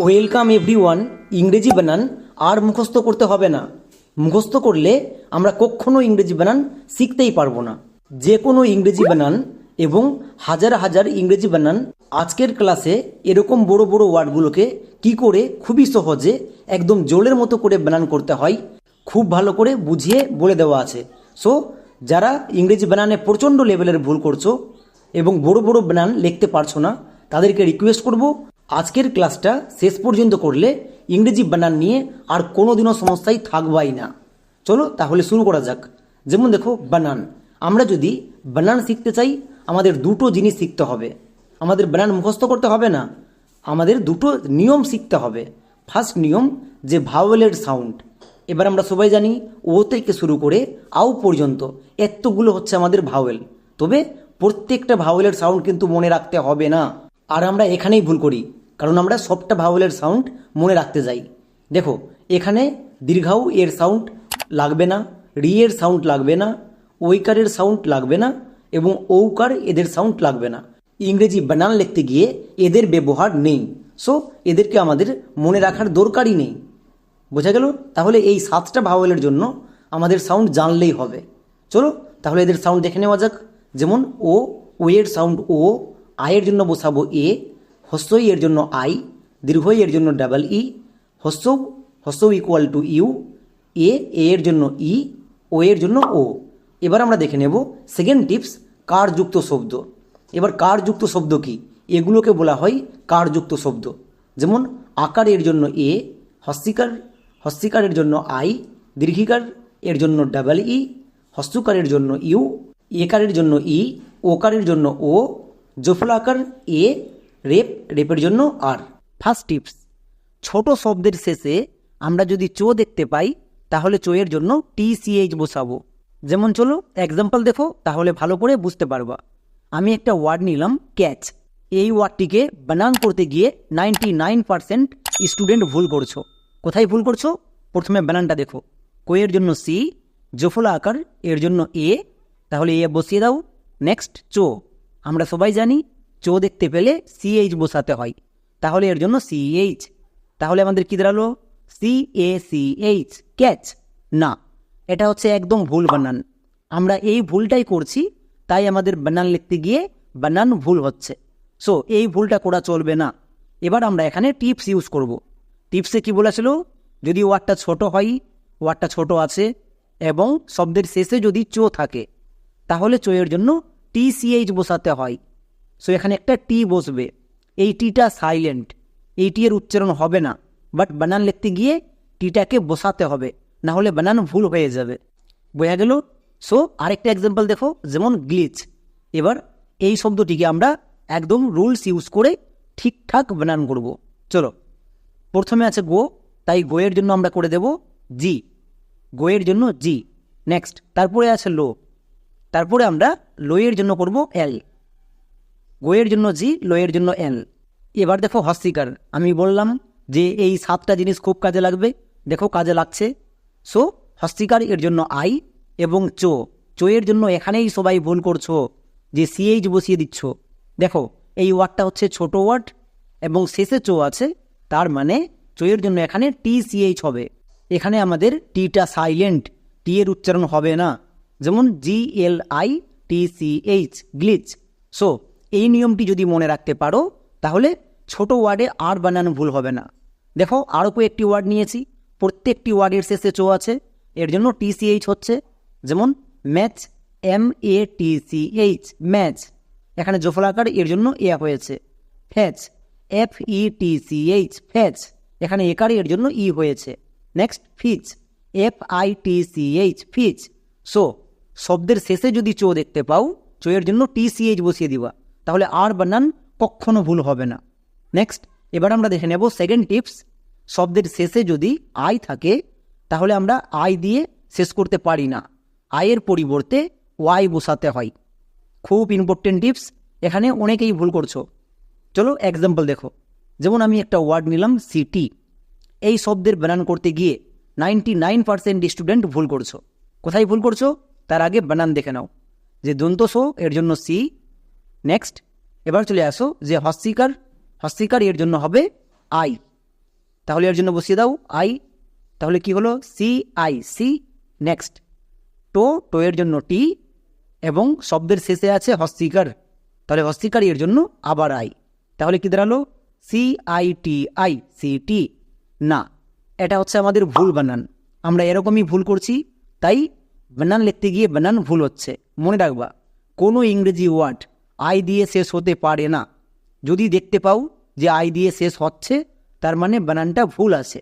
Welcome everyone. ইংরেজি বানান আর মুখস্থ করতে হবে না। মুখস্থ করলে আমরা কখনো ইংরেজি বানান শিখতেই পারবো না। যে কোনো ইংরেজি বানান এবং হাজার হাজার ইংরেজি বানান আজকের ক্লাসে এরকম বড় বড় ওয়ার্ডগুলোকে কি করে খুবই সহজে একদম জোলের মতো করে বানান করতে হয় খুব ভালো করে বুঝিয়ে বলে দেওয়া আছে। সো যারা ইংরেজি বানানে প্রচণ্ড লেভেলের ভুল করছো এবং বড় বড় বানান লিখতে পারছো না, তাদেরকে রিকোয়েস্ট করব আজকের ক্লাসটা শেষ পর্যন্ত করলে ইংরেজি বানান নিয়ে আর কোনোদিনও সমস্যাই থাকবাই না। চলো তাহলে শুরু করা যাক। যেমন দেখো, বানান। আমরা যদি বানান শিখতে চাই আমাদের দুটো জিনিস শিখতে হবে। আমাদের বানান মুখস্থ করতে হবে না, আমাদের দুটো নিয়ম শিখতে হবে। ফার্স্ট নিয়ম যে ভাওয়েলের সাউন্ড। এবার আমরা সবাই জানি ও থেকে শুরু করে আও পর্যন্ত এতগুলো হচ্ছে আমাদের ভাওয়েল। তবে প্রত্যেকটা ভাওয়েলের সাউন্ড কিন্তু মনে রাখতে হবে না। আর আমরা এখানেই ভুল করি, কারণ আমরা সবটা ভাওয়েলের সাউন্ড মনে রাখতে যাই। দেখো, এখানে দীর্ঘাউ এর সাউন্ড লাগবে না, রি এর সাউন্ড লাগবে না, ঐকারের সাউন্ড লাগবে না এবং ঔকার এদের সাউন্ড লাগবে না। ইংরেজি বানান লিখতে গিয়ে এদের ব্যবহার নেই। সো এদেরকে আমাদের মনে রাখার দরকারই নেই। বোঝা গেল? তাহলে এই 7টা ভাওয়েলের জন্য আমাদের সাউন্ড জানলেই হবে। চলো তাহলে এদের সাউন্ড দেখে নেওয়া যাক। যেমন ও, ও এর সাউন্ড ও, আয়ের জন্য বসাবো এ, হস্যই এর জন্য আই, দীর্ঘই এর জন্য ডাবল ই, হস্যও ইকুয়াল টু ইউ, এ এর জন্য ই, ও এর জন্য ও। এবার আমরা দেখে নেব সেকেন্ড টিপস, কারযুক্ত শব্দ। এবার কারযুক্ত শব্দ কি? এগুলোকে বলা হয় কারযুক্ত শব্দ। যেমন আকার এর জন্য এ, হস্যিকারের জন্য আই, দীর্ঘিকার এর জন্য ডাবল ই, হস্যকারের জন্য ইউ, একারের জন্য ই, ওকারের জন্য ও, জফলাকার এ, রেপের জন্য আর। ফার্স্ট টিপস, ছোট শব্দের শেষে আমরা যদি চো দেখতে পাই তাহলে চো এর জন্য TCH বসাবো। যেমন চলো এক্সাম্পল দেখো, তাহলে ভালো করে বুঝতে পারবা। আমি একটা ওয়ার্ড নিলাম ক্যাচ। এই ওয়ার্ডটিকে বানান করতে গিয়ে 99% স্টুডেন্ট ভুল করছো। কোথায় ভুল করছো? প্রথমে বানানটা দেখো। কোয়ের জন্য সি, জফলা আকার এর জন্য এ, তাহলে এ বসিয়ে দাও। নেক্সট চো। আমরা সবাই জানি চো দেখতে পেলে CH বসাতে হয়, তাহলে এর জন্য CH। তাহলে আমাদের কি দাঁড়ালো? CACH, catch. না, এটা হচ্ছে একদম ভুল বানান। আমরা এই ভুলটাই করছি, তাই আমাদের বানান লিখতে গিয়ে বানান ভুল হচ্ছে। সো এই ভুলটা করা চলবে না। এবার আমরা এখানে টিপস ইউজ করব। টিপসে কি বলেছিল? যদি ওয়ার্ডটা ছোট হয়, ওয়ার্ডটা ছোট আছে এবং শব্দের শেষে যদি চো থাকে তাহলে চো এর জন্য TCH বসাতে হয়। সো এখানে একটা টি বসবে। এই টিটা সাইলেন্ট, এই টি এর উচ্চারণ হবে না, বাট বানান লিখতে গিয়ে টিটাকে বসাতে হবে, না হলে বানান ভুল হয়ে যাবে। বোঝা গেল? সো আরেকটা এক্সাম্পল দেখো, যেমন গ্লিচ। এবার এই শব্দটিকে আমরা একদম রুলস ইউজ করে ঠিকঠাক বানান করব। চলো, প্রথমে আছে গো, তাই গোয়ের জন্য আমরা করে দেব জি, গোয়ের জন্য জি। নেক্সট তারপরে আছে লো, তারপরে আমরা লোয়ের জন্য করব এল। গোয়ের জন্য জি, লোয়ের জন্য এল। এবার দেখো হস্যিকার। আমি বললাম যে এই 7টা জিনিস খুব কাজে লাগবে, দেখো কাজে লাগছে। সো হস্যিকার এর জন্য আই এবং চো। চো এর জন্য এখানেই সবাই ভুল করছো যে CH বসিয়ে দিচ্ছ। দেখো এই ওয়ার্ডটা হচ্ছে ছোট ওয়ার্ড এবং শেষে চো আছে, তার মানে চো এর জন্য এখানে TCH হবে। এখানে আমাদের টিটা সাইলেন্ট, টি এর উচ্চারণ হবে না। যেমন GLITCH, গ্লিচ। সো এই নিয়মটি যদি মনে রাখতে পারো তাহলে ছোট ওয়ার্ডে আর বানানো ভুল হবে না। দেখো আরও কয়েকটি ওয়ার্ড নিয়েছি, প্রত্যেকটি ওয়ার্ডের শেষে চো আছে, এর জন্য TCH হচ্ছে। যেমন ম্যাচ, MATCH, ম্যাচ। এখানে জফলাকার এর জন্য এ হয়েছে। ফ্যাচ, FETCH, ফ্যাচ। এখানে একার এর জন্য ই হয়েছে। নেক্সট ফিচ, FITCH, ফিচ। সো শব্দের শেষে যদি চো দেখতে পাও, চো এর জন্য TCH বসিয়ে দিবা, তাহলে আর বানান কখনো ভুল হবে না। নেক্সট এবার আমরা দেখে নেব সেকেন্ড টিপস, শব্দের শেষে যদি আই থাকে তাহলে আমরা আই দিয়ে শেষ করতে পারি না, আয়ের পরিবর্তে ওয়াই বসাতে হয়। খুব ইম্পর্টেন্ট টিপস, এখানে অনেকেই ভুল করছো। চলো এক্সাম্পল দেখো। যেমন আমি একটা ওয়ার্ড নিলাম সিটি। এই শব্দের বানান করতে গিয়ে 99% স্টুডেন্ট ভুল করছো। কোথায় ভুল করছো? তার আগে বানান দেখে নাও। যে দন্ত সো এর জন্য সি। নেক্সট এবার চলে আসো যে হস্যিকার এর জন্য হবে আই। তাহলে এর জন্য বসিয়ে দাও আই, তাহলে কি হলো সি আই সি। নেক্সট টো এর জন্য টি, এবং শব্দের শেষে আছে হস্যিকার, তাহলে হস্যিকার এর জন্য আবার আই, তাহলে কি দাঁড়ালো C I T I C T. না, এটা হচ্ছে আমাদের ভুল বানান, আমরা এরকমই ভুল করছি, তাই বানান লিখতে গিয়ে বানান ভুল হচ্ছে। মনে রাখবা কোনো ইংরেজি ওয়ার্ড আই দিয়ে শেষ হতে পারে না। যদি দেখতে পাও যে আই দিয়ে শেষ হচ্ছে, তার মানে বানানটা ভুল আছে,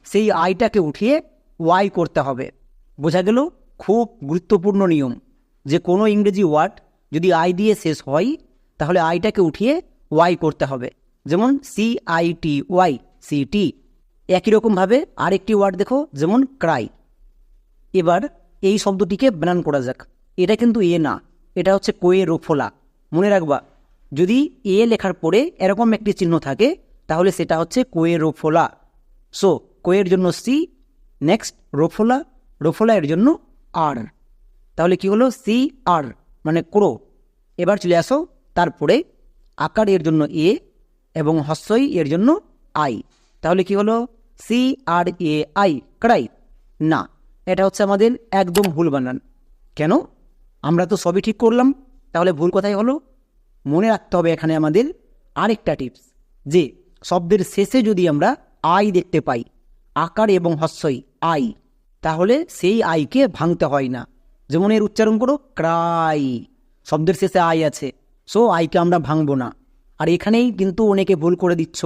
সেই আইটাকে উঠিয়ে ওয়াই করতে হবে। বোঝা গেল? খুব গুরুত্বপূর্ণ নিয়ম যে কোনো ইংরেজি ওয়ার্ড যদি আই দিয়ে শেষ হয়, তাহলে আইটাকে উঠিয়ে ওয়াই করতে হবে। যেমন C I T Y C T. একই রকমভাবে আরেকটি ওয়ার্ড দেখো, যেমন ক্রাই। এবার এই শব্দটিকে বানান করা যাক। এটা কিন্তু এ না, এটা হচ্ছে কোয়ে রোফোলা। মনে রাখবা যদি এ লেখার পরে এরকম একটি চিহ্ন থাকে, তাহলে সেটা হচ্ছে কোয়ে রোফোলা। সো কোয়ের জন্য সি, নেক্সট রোফোলা, রোফোলা এর জন্য আর, তাহলে কি হলো সি আর মানে ক্রো। এবার চলে আসো তারপরে আকার এর জন্য এ এবং হস্যই এর জন্য আই, তাহলে কি হলো C R A I cry. না, এটা হচ্ছে আমাদের একদম ভুল বানান। কেন? আমরা তো সবই ঠিক করলাম, তাহলে ভুল কোথায় হলো? মনে রাখতে হবে এখানে আমাদের আরেকটা টিপস, যে শব্দের শেষে যদি আমরা আই দেখতে পাই, আকার এবং হস্যই আই, তাহলে সেই আইকে ভাঙতে হয় না। যেমন এর উচ্চারণ করো ক্রাই, শব্দের শেষে আই আছে, সো আইকে আমরা ভাঙবো না। আর এখানেই কিন্তু অনেকে ভুল করে দিচ্ছ,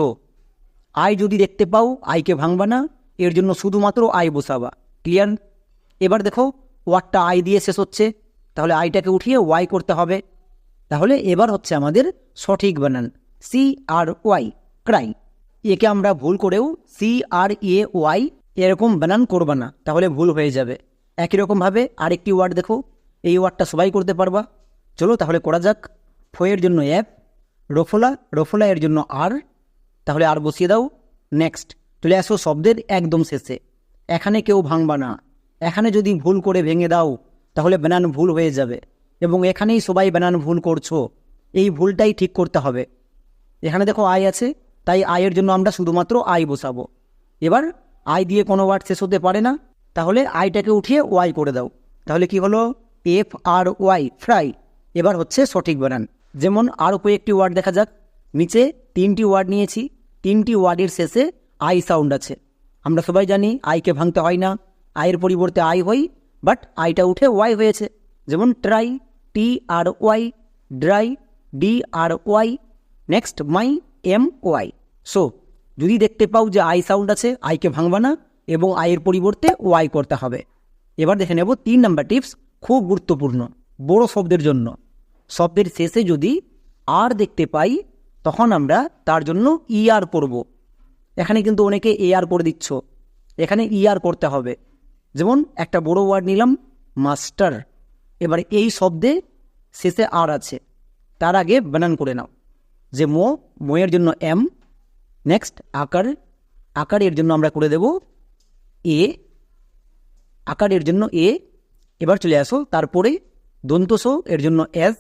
আই যদি দেখতে পাও আইকে ভাঙবা না, এর জন্য শুধুমাত্র আই বসাবা। ক্লিয়ার? এবার দেখো ওয়ার্ডটা আই দিয়ে শেষ হচ্ছে, তাহলে আইটাকে উঠিয়ে ওয়াই করতে হবে। তাহলে এবার হচ্ছে আমাদের সঠিক বানান সি আর ওয়াই ক্রাই। একে আমরা ভুল করেও সি আর এ ওয়াই এরকম বানান করবা না, তাহলে ভুল হয়ে যাবে। একই রকমভাবে আরেকটি ওয়ার্ড দেখো, এই ওয়ার্ডটা সবাই করতে পারবা। চলো তাহলে করা যাক। ফয়ের জন্য এফ, রোফোলা, রোফোলা এর জন্য আর, তাহলে আর বসিয়ে দাও। নেক্সট চলে আসো শব্দের একদম শেষে, এখানে কেউ ভাঙবা না। এখানে যদি ভুল করে ভেঙে দাও, তাহলে বানান ভুল হয়ে যাবে, এবং এখানেই সবাই বানান ভুল করছো, এই ভুলটাই ঠিক করতে হবে। এখানে দেখো আই আছে, তাই আয়ের জন্য আমরা শুধুমাত্র আই বসাবো। এবার আই দিয়ে কোনো ওয়ার্ড শেষ হতে পারে না, তাহলে আইটাকে উঠিয়ে ওয়াই করে দাও, তাহলে কি হলো এফ আর ওয়াই ফ্রাই। এবার হচ্ছে সঠিক বানান। যেমন আরও কয়েকটি ওয়ার্ড দেখা যাক। নিচে 3টি ওয়ার্ড নিয়েছি, 3টি ওয়ার্ডের শেষে আই সাউন্ড আছে। আমরা সবাই জানি আইকে ভাঙতে হয় না, আইয়ের পরিবর্তে আই হয়, বাট আইটা উঠে ওয়াই হয়েছে। যেমন try, T R Y, dry, D R Y, next my, M Y. So যদি দেখতে পাও যে আই সাউন্ড আছে, আইকে ভাঙবা না এবং আইয়ের পরিবর্তে ওয়াই করতে হবে। এবার দেখে নেব 3 নাম্বার টিপস, খুব গুরুত্বপূর্ণ বড় শব্দের জন্য। শব্দের শেষে যদি আর দেখতে পাই, তখন আমরা তার জন্য আর করব। এখানে কিন্তু অনেকে আর করে দিচ্ছ, এখানে আর করতে হবে। যেমন একটা বড় ওয়ার্ড নিলাম মাস্টার, এবার এই শব্দে শেষে আর আছে, তার আগে বানান করে নাও। যে মোয়ের জন্য এম, নেক্সট আকার, আকারের জন্য আমরা করে দেব এ, আকারের জন্য এ। এবার চলে আসো তারপরে দন্তস এর জন্য এস,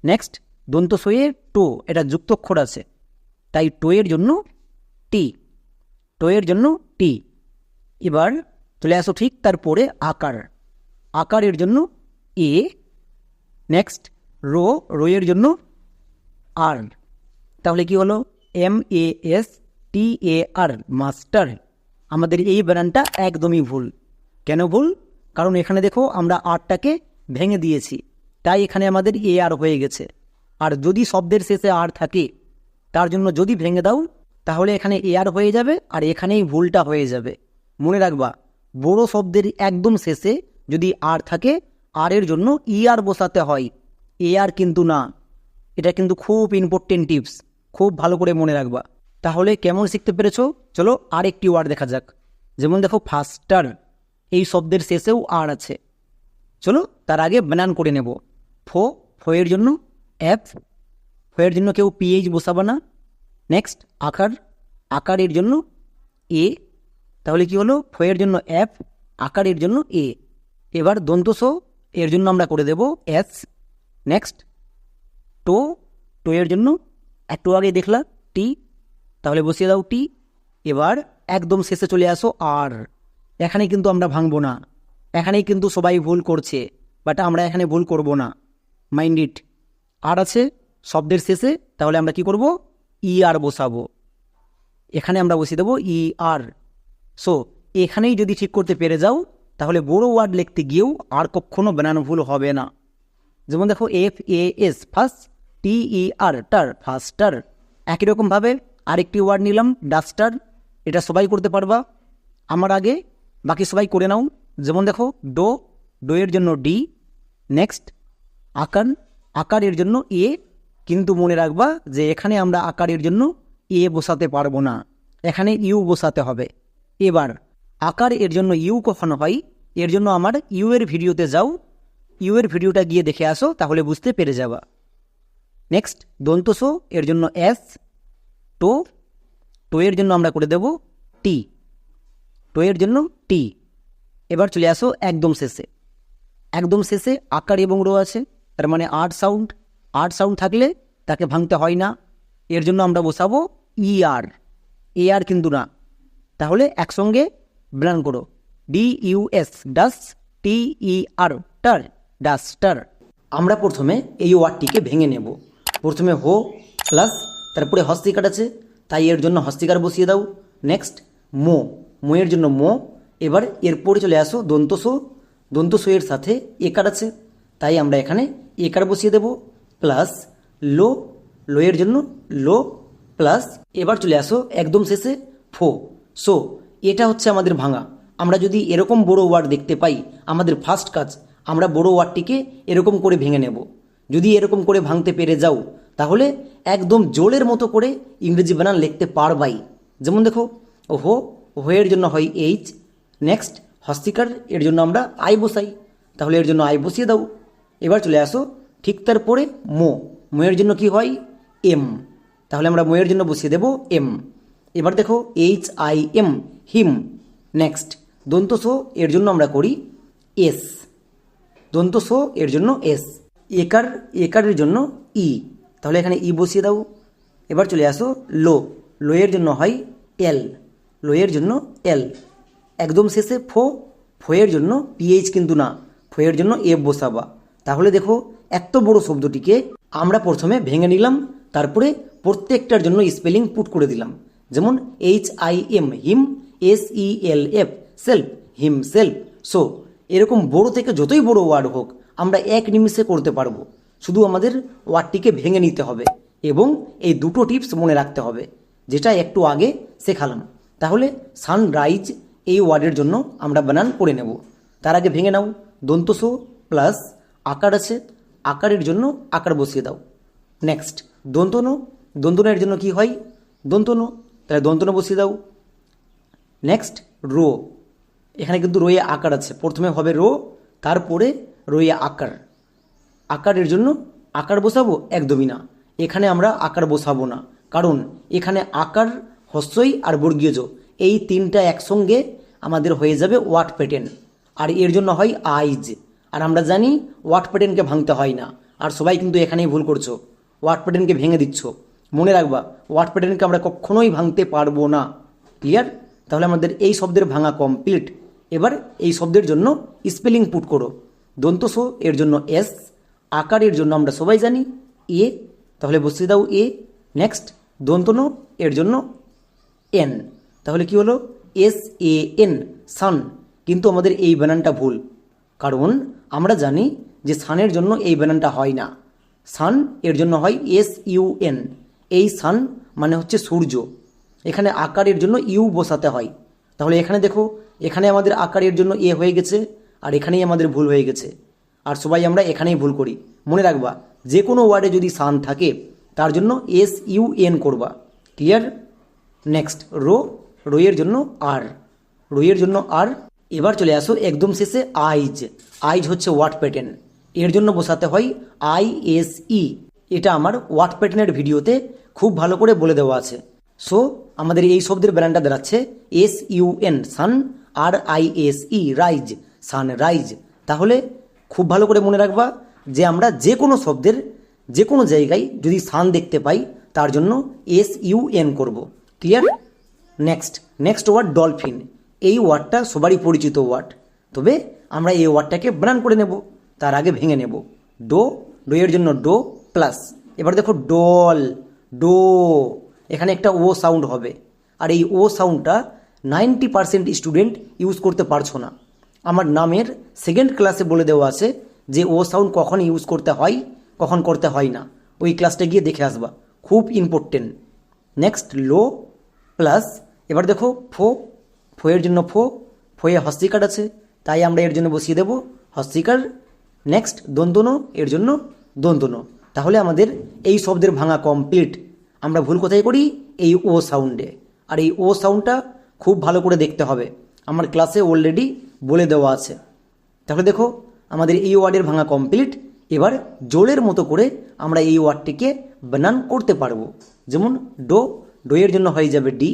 নেক্সট দন্তসয়ে টো, এটা যুক্তক্ষর আছে, তাই টো এর জন্য টি, টো এর জন্য টি। এবার চলে আসো ঠিক তারপরে আকার, আকারের জন্য এ, নেক্সট রো এর জন্য আর, তাহলে কি হলো MASTAR মাস্টার। আমাদের এই বানানটা একদমই ভুল। কেন ভুল? কারণ এখানে দেখো আমরা আরটাকে ভেঙে দিয়েছি, তাই এখানে আমাদের AR হয়ে গেছে। আর যদি শব্দের শেষে আর থাকে, তার জন্য যদি ভেঙে দাও, তাহলে এখানে AR হয়ে যাবে আর এখানেই ভুলটা হয়ে যাবে। মনে রাখবা বড় শব্দের একদম শেষে যদি আর থাকে, আর এর জন্য ER বসাতে হয়, AR কিন্তু না। এটা কিন্তু খুব ইম্পর্টেন্ট টিপস, খুব ভালো করে মনে রাখবা। তাহলে কেমন শিখতে পেরেছো? চলো আরেকটি ওয়ার্ড দেখা যাক। যেমন দেখো ফাস্টার, এই শব্দের শেষেও আর আছে। চলো তার আগে বানান করে নেব। ফয়ের জন্য এফ, ফয়ের জন্য কেউ PH বসাবা না। নেক্সট আকার, আকারের জন্য এ, তাহলে কি হলো ফয়ের জন্য এফ, আকারের জন্য এ। এবার দন্তস এর জন্য আমরা করে দেব এস। নেক্সট টো, টো এর জন্য একটু আগে দেখলা টি, তাহলে বসিয়ে দাও টি। এবার একদম শেষে চলে আসো আর। এখানে কিন্তু আমরা ভাঙবো না, এখানেই কিন্তু সবাই ভুল করছে, বাট আমরা এখানে ভুল করব না, মাইন্ড ইট। আর আছে শব্দের শেষে, তাহলে আমরা কি করব, ই আর বসাবো। এখানে আমরা বসিয়ে দেবো ই আর। সো এখানেই যদি ঠিক করতে পেরে যাও, তাহলে বড় ওয়ার্ড লিখতে গিয়েও আর কখনো বানানো ভুল হবে না। যেমন দেখো FAS ফার্স্ট, TER টার, ফাস্টার। একই রকমভাবে আরেকটি ওয়ার্ড নিলাম ডাস্টার, এটা সবাই করতে পারবা। আমার আগে বাকি সবাই করে নাও। যেমন দেখো ডো এর জন্য ডি, নেক্সট আকারের জন্য এ, কিন্তু মনে রাখবা যে এখানে আমরা আকারের জন্য এ বসাতে পারবো না, এখানে ইউ বসাতে হবে। এবার আকার এর জন্য ইউ কখনো হয়, এর জন্য আমার ইউ এর ভিডিওতে যাও, ইউ এর ভিডিওটা গিয়ে দেখে আসো, তাহলে বুঝতে পেরে যাবা। নেক্সট দন্তস এর জন্য এস, টো এর জন্য আমরা করে দেব টি, টো এর জন্য টি। এবার চলে আসো একদম শেষে। একদম শেষে আকার এবং রো আছে, তার মানে আট সাউন্ড থাকলে তাকে ভাঙতে হয় না, এর জন্য আমরা বসাবো ER, AR কিন্তু না। তাহলে একসঙ্গে ব্লান করো, DUS ডাস, TER টার, ডাস্টার। আমরা প্রথমে এই ওয়ার্ডটিকে ভেঙে নেব। প্রথমে হো প্লাস, তারপরে হস্তিকার আছে, তাই এর জন্য হস্তিকার বসিয়ে দাও। নেক্সট মো এর জন্য মো। এবার এরপরে চলে আসো দন্তস এর সাথে একার আছে, তাই আমরা এখানে একার বসিয়ে দেব। প্লাস লো এর জন্য লো প্লাস। এবার চলে আসো একদম শেষে ফো। সো এটা হচ্ছে আমাদের ভাঙা। আমরা যদি এরকম বড় ওয়ার্ড দেখতে পাই, আমাদের ফার্স্ট কাজ আমরা বড় ওয়ার্ডটিকে এরকম করে ভেঙে নেব। যদি এরকম করে ভাঙতে পেরে যাও, তাহলে একদম জোরের মতো করে ইংরেজি বানান লিখতে পারবাই। যেমন দেখো হো এর জন্য হয় এইচ, নেক্সট হস্তিকার এর জন্য আমরা আই বসাই, তাহলে এর জন্য আই বসিয়ে দাও। এবার চলে আসো ঠিক তারপরে মো এর জন্য কি হয় এম, তাহলে আমরা মো এর জন্য বসিয়ে দেব এম। এবার দেখো HIM হিম। নেক্সট দন্তস এর জন্য আমরা করি এস, দন্তস এর জন্য এস। একারের জন্য ই, তাহলে এখানে ই বসিয়ে দাও। এবার চলে আসো লো এর জন্য হয় এল, এর জন্য এল। একদম শেষে ফো এর জন্য PH কিন্তু না, ফো এর জন্য এফ বসাবা। তাহলে দেখো এত বড় শব্দটিকে আমরা প্রথমে ভেঙে নিলাম, তারপরে প্রত্যেকটার জন্য স্পেলিং পুট করে দিলাম। যেমন HIM হিম, SELF সেলফ, হিম সেলফ। সো এরকম বড় থেকে যতই বড় ওয়ার্ড হোক আমরা এক নিমিষে করতে পারবো, শুধু আমাদের ওয়ার্ডটিকে ভেঙে নিতে হবে এবং এই দুটো টিপস মনে রাখতে হবে, যেটা একটু আগে শেখালাম। তাহলে সানরাইজ এই ওয়ার্ডের জন্য আমরা বানান করে নেব। তার আগে ভেঙে নাও, দন্তস প্লাস আকার আছে, আকারের জন্য আকার বসিয়ে দাও। নেক্সট দন্তনের জন্য কি হয় দন্তন, তাহলে দন্তন বসিয়ে দাও। নেক্সট রো, এখানে কিন্তু রোয়ে আকার আছে, প্রথমে হবে রো, তারপরে রোয়ে আকারের জন্য আকার বসাবো একদমই না, এখানে আমরা আকার বসাবো না, কারণ এখানে আকার, হস্যই আর বর্গীয় জ, এই তিনটা একসঙ্গে আমাদের হয়ে যাবে ওয়ার্ড প্যাটার্ন, আর এর জন্য হয় আইজ। আর আমরা জানি ওয়ার্ড প্যাটার্নকে ভাঙতে হয় না, আর সবাই কিন্তু এখানেই ভুল করছো, ওয়ার্ড প্যাটার্নকে ভেঙে দিচ্ছ। মনে রাখবা ওয়ার্ড প্যাটার্নকে আমরা কখনোই ভাঙতে পারবো না। ক্লিয়ার? তাহলে আমাদের এই শব্দের ভাঙা কমপ্লিট। এবার এই শব্দের জন্য স্পেলিং পুট করো। দন্তস এর জন্য এস, আকারের জন্য আমরা সবাই জানি এ, তাহলে বসিয়ে দাও এ। নেক্সট দন্তন এর জন্য এন, তাহলে কি হলো SAN সান। কিন্তু আমাদের এই বানানটা ভুল, কারণ আমরা জানি যে সানের জন্য এই বানানটা হয় না, সান এর জন্য হয় SUN। এই সান মানে হচ্ছে সূর্য, এখানে আকারের জন্য ইউ বসাতে হয়। তাহলে এখানে দেখো, এখানে আমাদের আকারের জন্য এ হয়ে গেছে, আর এখানেই আমাদের ভুল হয়ে গেছে, আর সবাই আমরা এখানেই ভুল করি। মনে রাখবা যে কোনো ওয়ার্ডে যদি সান থাকে তার জন্য SUN করবা। ক্লিয়ার? নেক্সট রো এর জন্য আর, এর জন্য আর। এবার চলে আসো একদম শেষে আইজ হচ্ছে ওয়ার্ড প্যাটার্ন, এর জন্য বসাতে হয় ISE। এটা আমার ওয়ার্ড প্যাটার্নের ভিডিওতে খুব ভালো করে বলে দেওয়া আছে। সো আমাদের এই শব্দের ব্যানানটা দাঁড়াচ্ছে SUN সান, আর ISE রাইজ, সানরাইজ। তাহলে খুব ভালো করে মনে রাখবা যে আমরা যে কোনো শব্দের যে কোনো জায়গায় যদি সান দেখতে পাই তার জন্য SUN করব। ক্লিয়ার? Next word dolphin. এই ওয়ার্ডটা সবারই পরিচিত ওয়ার্ড, তবে আমরা এই ওয়ার্ডটাকে বানান করে নেব, তার আগে ভেঙে নেব। ডো, ডোয়ের জন্য ডো প্লাস, এবার দেখো ডল, ডো, এখানে একটা ও সাউন্ড হবে, আর এই ও সাউন্ডটা 90% স্টুডেন্ট ইউজ করতে পারছো না। আমার নামের সেকেন্ড ক্লাসে বলে দেওয়া আছে যে ও সাউন্ড কখন ইউজ করতে হয়, কখন করতে হয় না, ওই ক্লাসটা গিয়ে দেখে আসবা, খুব ইম্পর্টেন্ট। নেক্সট লো প্লাস, এবার দেখো ফো, ফোয়ের জন্য ফোয়ে হস্তিকার আছে, তাই আমরা এর জন্য বসিয়ে দেব হস্তিকার। নেক্সট দন্তনো, এর জন্য দন্তনো। তাহলে আমাদের এই শব্দের ভাঙা কমপ্লিট। আমরা ভুল কোথায় করি? এই ও সাউন্ডে। আর এই ও সাউন্ডটা খুব ভালো করে দেখতে হবে, আমার ক্লাসে অলরেডি বলে দেওয়া আছে। তাহলে দেখো আমাদের এই ওয়ার্ডের ভাঙা কমপ্লিট। এবার জোরের মতো করে আমরা এই ওয়ার্ডটিকে বানান করতে পারবো। যেমন ডো, ডোয়ের জন্য হয়ে যাবে ডি।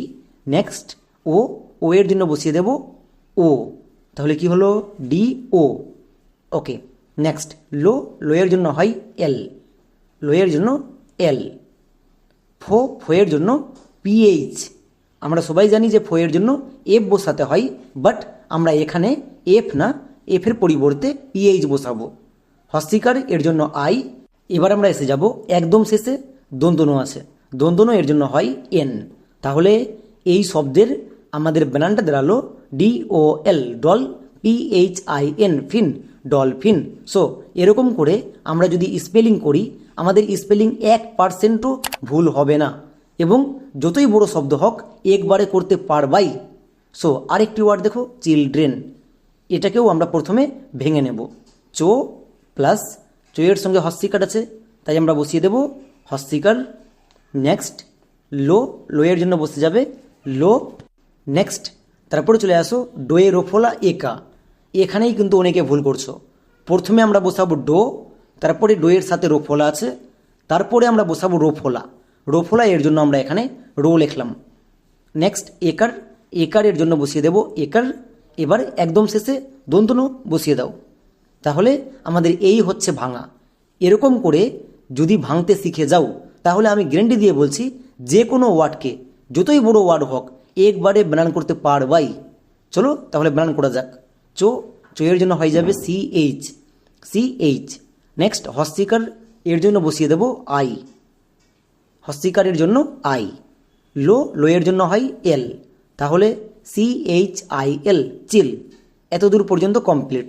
নেক্সট ও, ও এর জন্য বসিয়ে দেব ও, তাহলে কি হলো? ডি ও। ওকে, নেক্সট লো, লোয়ের জন্য হয় এল, লোয়ের জন্য এল। ফো, ফোয়ের জন্য পিএইচ। আমরা সবাই জানি যে ফোয়ের জন্য এফ বসাতে হয়, বাট আমরা এখানে এফ না, এফের পরিবর্তে পিএইচ বসাবো। হস্তিকার, এর জন্য আই। এবার আমরা এসে যাব একদম শেষে, দন্তনো আছে, দন্তনো এর জন্য হয় এন। তাহলে এই শব্দের আমাদের বানানটা দাঁড়ালো ডি ও এল, ডল, PHIN, ফিন, ডলফিন। সো এরকম করে আমরা যদি স্পেলিং করি, আমাদের স্পেলিং 1%ও ভুল হবে না, এবং যতই বড় শব্দ হোক একবারে করতে পারবাই। সো আরেকটি ওয়ার্ড দেখো, চিলড্রেন। এটাকেও আমরা প্রথমে ভেঙে নেব। চো প্লাস, চোয়ের সঙ্গে হস্তিকার আছে, তাই আমরা বসিয়ে দেব হস্তিকার। নেক্সট লো, লোয়ের জন্য বসে যাবে লো। নেক্সট তারপরে চলে আসো ডোয়ে রোফোলা একা। এখানেই কিন্তু অনেকে ভুল করছো। প্রথমে আমরা বসাবো ডো, তারপরে ডোয়ের সাথে রোফোলা আছে, তারপরে আমরা বসাবো রোফোলা। রোফোলা এর জন্য আমরা এখানে রো লিখলাম। নেক্সট একার, একার এর জন্য বসিয়ে দেব একার। এবার একদম শেষে দন্তনো বসিয়ে দাও। তাহলে আমাদের এই হচ্ছে ভাঙা। এরকম করে যদি ভাঙতে শিখে যাও, তাহলে আমি গ্যারান্টি দিয়ে বলছি যে কোনো ওয়ার্ডকে, যতই বড় ওয়ার্ড হোক, একবারে বানান করতে পারবাই। চলো তাহলে বানান করা যাক। চো, চোয়ের জন্য হয়ে যাবে CH, CH। নেক্সট হস্তিকার, এর জন্য বসিয়ে দেব আই, হস্তিকারের জন্য আই। লো, লোয়ের জন্য হয় এল, তাহলে CHIL, চিল। এতদূর পর্যন্ত কমপ্লিট।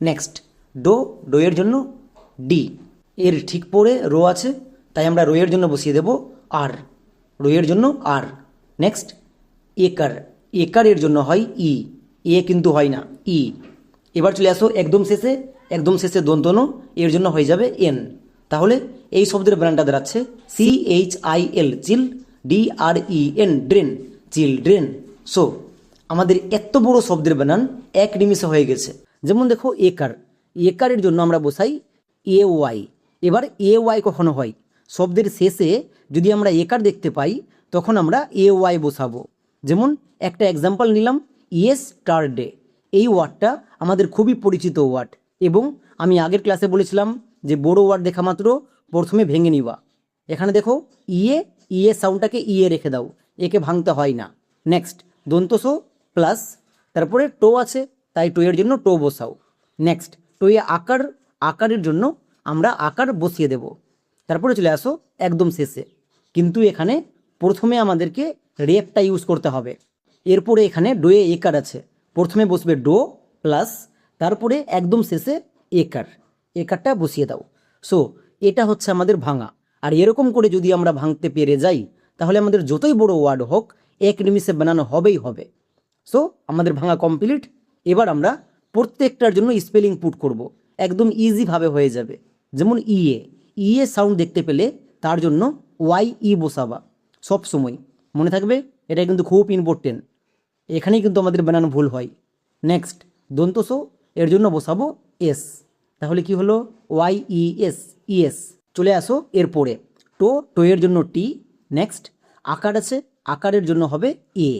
নেক্সট ডো, ডোয়ের জন্য ডি, এর ঠিক পরে রো আছে, তাই আমরা রোয়ের জন্য বসিয়ে দেব আর, রোয়ের জন্য আর। নেক্সট একার, একার এর জন্য হয় ই, এ কিন্তু হয় না, ই। এবার চলে আসো একদম শেষে, একদম শেষে দন্তনো, এর জন্য হয়ে যাবে এন। তাহলে এই শব্দের বানানটা দাঁড়াচ্ছে CHIL, চিল, DREN, ড্রেন, চিলড্রেন। সো আমাদের এত বড় শব্দের বানান এক নিমিষে হয়ে গেছে। যেমন দেখো একার, একারের জন্য আমরা বসাই AY। এবার AY কখনো হয় শব্দের শেষে, যদি আমরা একার দেখতে পাই তখন আমরা AY বসাবো। যেমন একটা এক্সাম্পল নিলাম, ইয়েস্টারডে। এই ওয়ার্ডটা আমাদের খুবই পরিচিত ওয়ার্ড, এবং আমি আগের ক্লাসে বলেছিলাম যে বড় ওয়ার্ড দেখা মাত্র প্রথমে ভেঙে নিবা। এখানে দেখো ইয়ে সাউন্ডটাকে ইয়ে রেখে দাও, একে ভাঙতে হয় না। নেক্সট দন্তসো প্লাস, তারপরে টো আছে, তাই টো এর জন্য টো বসাও। নেক্সট টোয়ে আকার, আকারের জন্য আমরা আকার বসিয়ে দেব। তারপরে চলে আসো একদম শেষে, কিন্তু এখানে প্রথমে আমাদেরকে রেপটা ইউজ করতে হবে। এরপরে এখানে ডোয়ে একার আছে, প্রথমে বসবে ডো প্লাস, তারপরে একদম শেষে একার, একারটা বসিয়ে দাও। সো এটা হচ্ছে আমাদের ভাঙা। আর এরকম করে যদি আমরা ভাঙতে পেরে যাই, তাহলে আমাদের যতই বড় ওয়ার্ড হোক এক নিমিষে বানানো হবেই হবে। সো আমাদের ভাঙা কমপ্লিট। এবার আমরা প্রত্যেকটার জন্য স্পেলিং পুট করব, একদম ইজিভাবে হয়ে যাবে। যেমন ইয়ে সাউন্ড দেখতে পেলে তার জন্য YE বসাবা সব সময়, মনে থাকবে, এটা কিন্তু খুব ইম্পর্টেন্ট। এখানেই কিন্তু আমাদের বানানো ভুল হয়। নেক্সট দন্তসো, এর জন্য বসাবো এস, তাহলে কি হলো YES, ইএস। চলে আসো এরপরে টো এর জন্য টি। নেক্সট আকার আছে, আকারের জন্য হবে এ,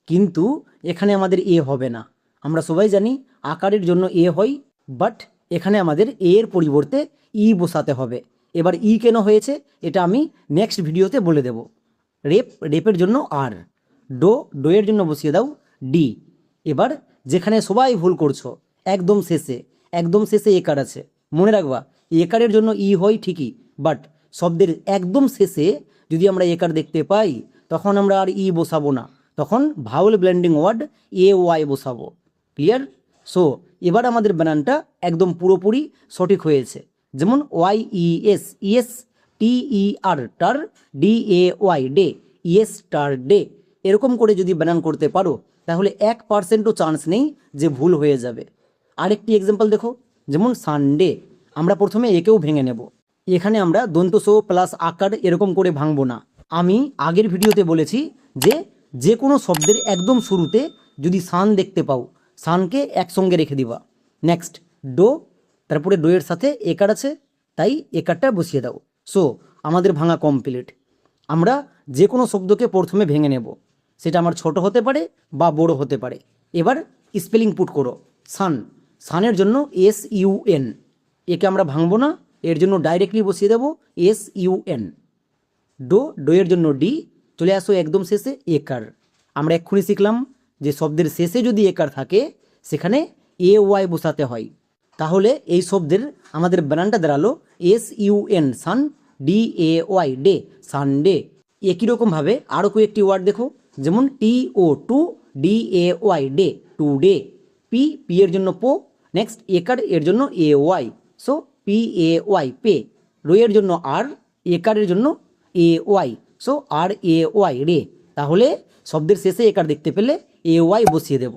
কিন্তু এখানে আমাদের এ হবে না। আমরা সবাই জানি আকারের জন্য এ হয়, বাট এখানে আমাদের এর পরিবর্তে ই বসাতে হবে। এবার কেন হয়েছে এটা আমি নেক্সট ভিডিওতে বলে দেব। রেপের জন্য আর, ডোয়ের জন্য বসিয়ে দাও ডি। এবার যেখানে সবাই ভুল করছো, একদম শেষে একার আছে, মনে রাখবা একারের জন্য ই হয় ঠিকই, বাট শব্দের একদম শেষে যদি আমরা একার দেখতে পাই তখন আমরা আর ই বসাবো না, তখন vowel blending word A Y বসাবো। ক্লিয়ার? সো এবার আমাদের বানানটা একদম পুরোপুরি সঠিক হয়েছে। যেমন Y E S, E S, T E R ter, D A Y day, yesterday. এরকম করে যদি বানান করতে পারো তাহলে 1%ও চান্স নেই যে ভুল হয়ে যাবে। আরেকটি এক্সাম্পল দেখো, যেমন সানডে। আমরা প্রথমে একেও ভেঙে নেব। এখানে আমরা দন্ত সো প্লাস আকার এরকম করে ভাঙবো না। আমি আগের ভিডিওতে বলেছি যে কোনো শব্দের একদম শুরুতে যদি সান দেখতে পাও, সানকে একসঙ্গে রেখে দিবা। নেক্সট ডো, তারপরে ডোয়ের সাথে একার আছে, তাই একারটা বসিয়ে দাও। সো আমাদের ভাঙা কমপ্লিট। আমরা যে কোনো শব্দকে প্রথমে ভেঙে নেব, সেটা আমার ছোট হতে পারে বা বড় হতে পারে। এবার স্পেলিং পুট করো। সানের জন্য SUN, একে আমরা ভাঙবো না, এর জন্য ডাইরেক্টলি বসিয়ে দেবো SUN। ডোয়ের জন্য ডি, চলে আসো একদম শেষে একার। আমরা এক্ষুনি শিখলাম যে শব্দের শেষে যদি একার থাকে সেখানে AY বসাতে হয়। তাহলে এই শব্দের আমাদের বানানটা দাঁড়ালো SUN, সান, DAY ডে, সানডে। একই রকমভাবে আরও কয়েকটি ওয়ার্ড দেখো, যেমন TO2, DAY day, today. P এর জন্য পো, নেক্সট একার এর জন্য AY, সো PAY পে। রোয়ের জন্য আর, একারের জন্য AY, সো RAY রে। তাহলে শব্দের শেষে একার দেখতে পেলে AY বসিয়ে দেব।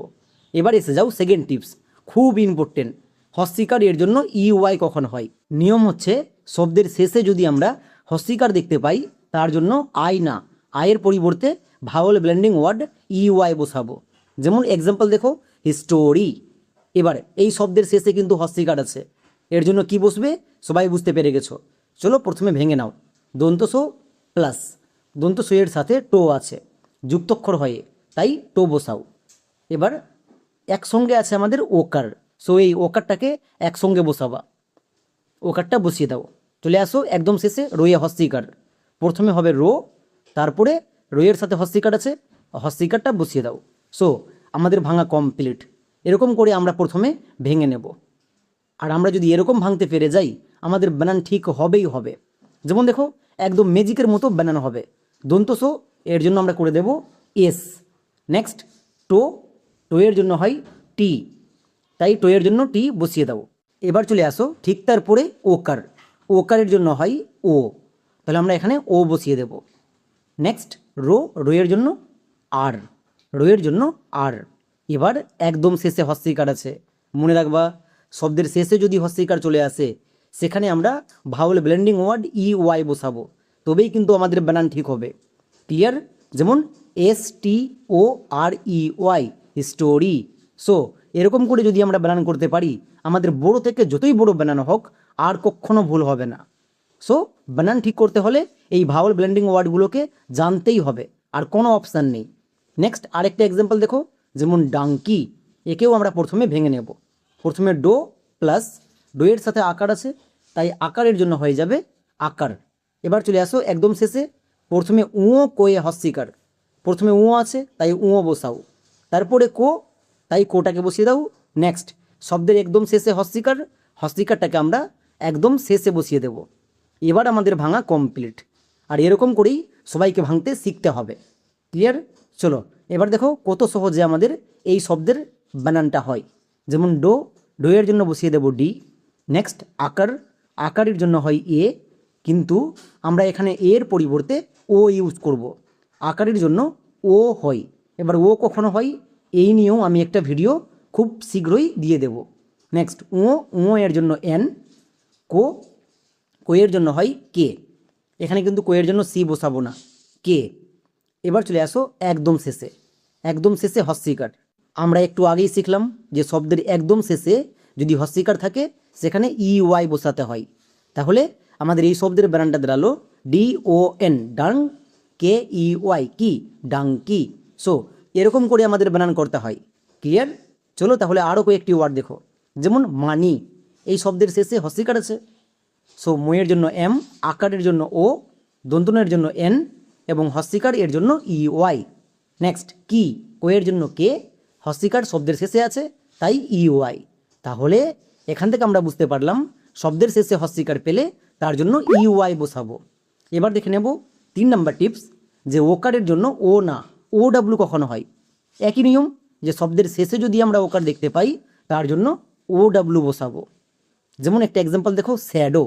এবার এসে যাও সেকেন্ড টিপস, খুব ইম্পর্টেন্ট। হস্যিকার এর জন্য EY কখন হয়? নিয়ম হচ্ছে শব্দের শেষে যদি আমরা হস্যিকার দেখতে পাই তার জন্য আই না, আয়ের পরিবর্তে ভাওয়েল ব্লেন্ডিং ওয়ার্ড EY বসাবো। যেমন এক্সাম্পল দেখো, হিস্টোরি। এবার এই শব্দের শেষে কিন্তু হস্যিকার আছে, এর জন্য কি বসবে সবাই বুঝতে পেরে গেছো। চলো প্রথমে ভেঙে নাও। দন্তসো প্লাস দন্তসো এর সাথে টো আছে, যুক্তক্ষর হয়ে, তাই টো বসাও। এবার একসঙ্গে আছে আমাদের ওকার, সো এই ওকারটাকে একসঙ্গে বসাবা। ওকারটা বসিয়ে দাও। চলে আসো একদম শেষে রোয়ে হস্যিকার। প্রথমে হবে রো, তারপরে রোয়ের সাথে হস্যিকার আছে, হস্যিকারটা বসিয়ে দাও। সো আমাদের ভাঙা কমপ্লিট। এরকম করে আমরা প্রথমে ভেঙে নেব। আর আমরা যদি এরকম ভাঙতে পেরে যাই আমাদের বানান ঠিক হবেই হবে। যেমন দেখো একদম ম্যাজিকের মতো বানান হবে। দন্তসো এর জন্য আমরা করে দেব এস। নেক্সট টোয়ের জন্য হয় টি, তাই টোয়ের জন্য টি বসিয়ে দাও। এবার চলে আসো ঠিক তারপরে ওকারের জন্য হয় ও, তাহলে আমরা এখানে ও বসিয়ে দেব। নেক্সট রোয়ের জন্য রোয়ের জন্য আর। এবার একদম শেষে হস্যিকার আছে, মনে রাখবা শব্দের শেষে যদি হস্যিকার চলে আসে সেখানে আমরা ভাওয়েল ব্লেন্ডিং ওয়ার্ড EY বসাবো, তবেই কিন্তু আমাদের বানান ঠিক হবে। ক্লিয়ার? যেমন STOREY, স্টোরি। সো এরকম করে যদি আমরা বানান করতে পারি আমাদের বড় থেকে যতই বড় বানান হোক আর কখনো ভুল হবে না। সো বানান ঠিক করতে হলে এই ভাওয়েল ব্লেন্ডিং ওয়ার্ডগুলোকে জানতেই হবে, আর কোনো অপশান নেই। নেক্সট আরেকটা এক্সাম্পল দেখো, যেমন ডাঙ্কি। একেও আমরা প্রথমে ভেঙে নেব। প্রথমে ডো প্লাস ডোয়ের সাথে আকার আছে, তাই আকারের জন্য হয়ে যাবে আকার। এবার চলে আসো একদম শেষে, প্রথমে কোয়ে হস্যিকার, প্রথমে আছে তাই বসাও, তারপরে তাই কোটাকে বসিয়ে দাও। নেক্সট শব্দের একদম শেষে হস্যিকারটাকে আমরা একদম শেষে বসিয়ে দেব। এবার আমাদের ভাঙা কমপ্লিট। আর এরকম করেই সবাইকে ভাঙতে শিখতে হবে। ক্লিয়ার? চলো এবার দেখো কত সহজে আমাদের এই শব্দের বানানটা হয়। যেমন ডোয়ের জন্য বসিয়ে দেব ডি। নেক্সট আকারের জন্য হয় এ, কিন্তু আমরা এখানে এর পরিবর্তে ও ইউজ করব। আকারের জন্য ও হয়। এবার ও কখনো হয় এই নিয়েও আমি একটা ভিডিও খুব শীঘ্রই দিয়ে দেব। নেক্সট এর জন্য এন, কোয়ের জন্য হয় কে। এখানে কিন্তু কোয়ের জন্য সি বসাবো না, কে। এবার চলে আসো একদম শেষে হস্যিকার। আমরা একটু আগেই শিখলাম যে শব্দের একদম শেষে যদি হস্যিকার থাকে সেখানে EY বসাতে হয়। তাহলে আমাদের এই শব্দের বানানটা দাঁড়ালো DON, ডাং, KEY কি, ডাঙ্কি। সো এরকম করে আমাদের বানান করতে হয়। ক্লিয়ার? চলো তাহলে আরও কয়েকটি ওয়ার্ড দেখো, যেমন মানি। এই শব্দের শেষে হস্যিকার আছে, সো ময়ের জন্য এম, আকারের জন্য ও, দন্তনের জন্য এন এবং হস্যিকার এর জন্য EY। নেক্সট কি, কোয়ের জন্য কে, হস্যিকার শব্দের শেষে আছে তাই ইউআই। তাহলে এখান থেকে আমরা বুঝতে পারলাম শব্দের শেষে হস্যিকার পেলে তার জন্য ইউআই বসাবো। এবার দেখে নেব 3 নম্বর টিপস, যে ওকারের জন্য ও না ও ডাব্লু কখনো হয়। একই নিয়ম, যে শব্দের শেষে যদি আমরা ওকার দেখতে পাই তার জন্য ও ডাব্লু বসাবো। যেমন একটা এক্সাম্পল দেখো, শ্যাডো,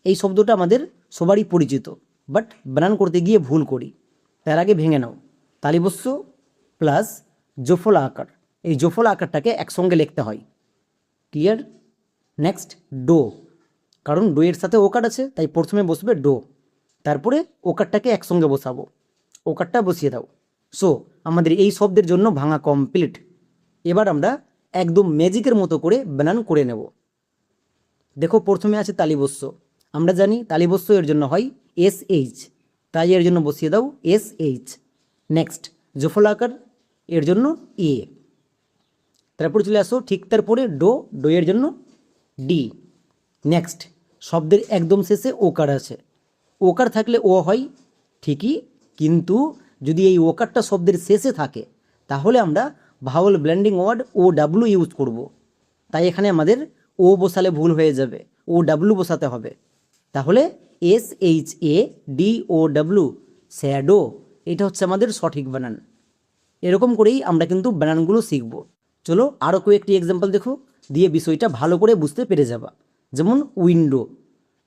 এই শব্দটা আমাদের সবারই পরিচিত, বাট বানান করতে গিয়ে ভুল করি। তার আগে ভেঙে নাও, তালিবস্য প্লাস জফলা আকার, এই জফলা আকারটাকে একসঙ্গে লিখতে হয়। ক্লিয়ার? নেক্সট ডো, কারণ ডো এর সাথে ওকার আছে তাই প্রথমে বসবে ডো, তারপরে ওকারটাকে একসঙ্গে বসাবো, ওকারটা বসিয়ে দাও। সো আমাদের এই শব্দের জন্য ভাঙা কমপ্লিট। এবার আমরা একদম ম্যাজিকের মতো করে বানান করে নেব। দেখো প্রথমে আছে তালিবস্য, আমরা জানি তালিবস্য এর জন্য হয় SH, তাই এর জন্য বসিয়ে দাও SH। নেক্সট জফলাকার, এর জন্য এ, তারপরে চলে আসো ঠিক তারপরে ডো, ডো এর জন্য ডি। নেক্সট শব্দের একদম শেষে ওকার আছে, ওকার থাকলে ও হয় ঠিকই, কিন্তু যদি এই ওকারটা শব্দের শেষে থাকে তাহলে আমরা vowel blending word O W use করব। তাই এখানে আমাদের ও বসালে ভুল হয়ে যাবে, ও ডাব্লু বসাতে হবে। তাহলে SHADOW, শ্যাডো, এটা হচ্ছে আমাদের সঠিক বানান। এরকম করেই আমরা কিন্তু বানানগুলো শিখব। চলো আরও কয়েকটি এক্সাম্পল দেখো, দিয়ে বিষয়টা ভালো করে বুঝতে পেরে যাবা। যেমন উইন্ডো,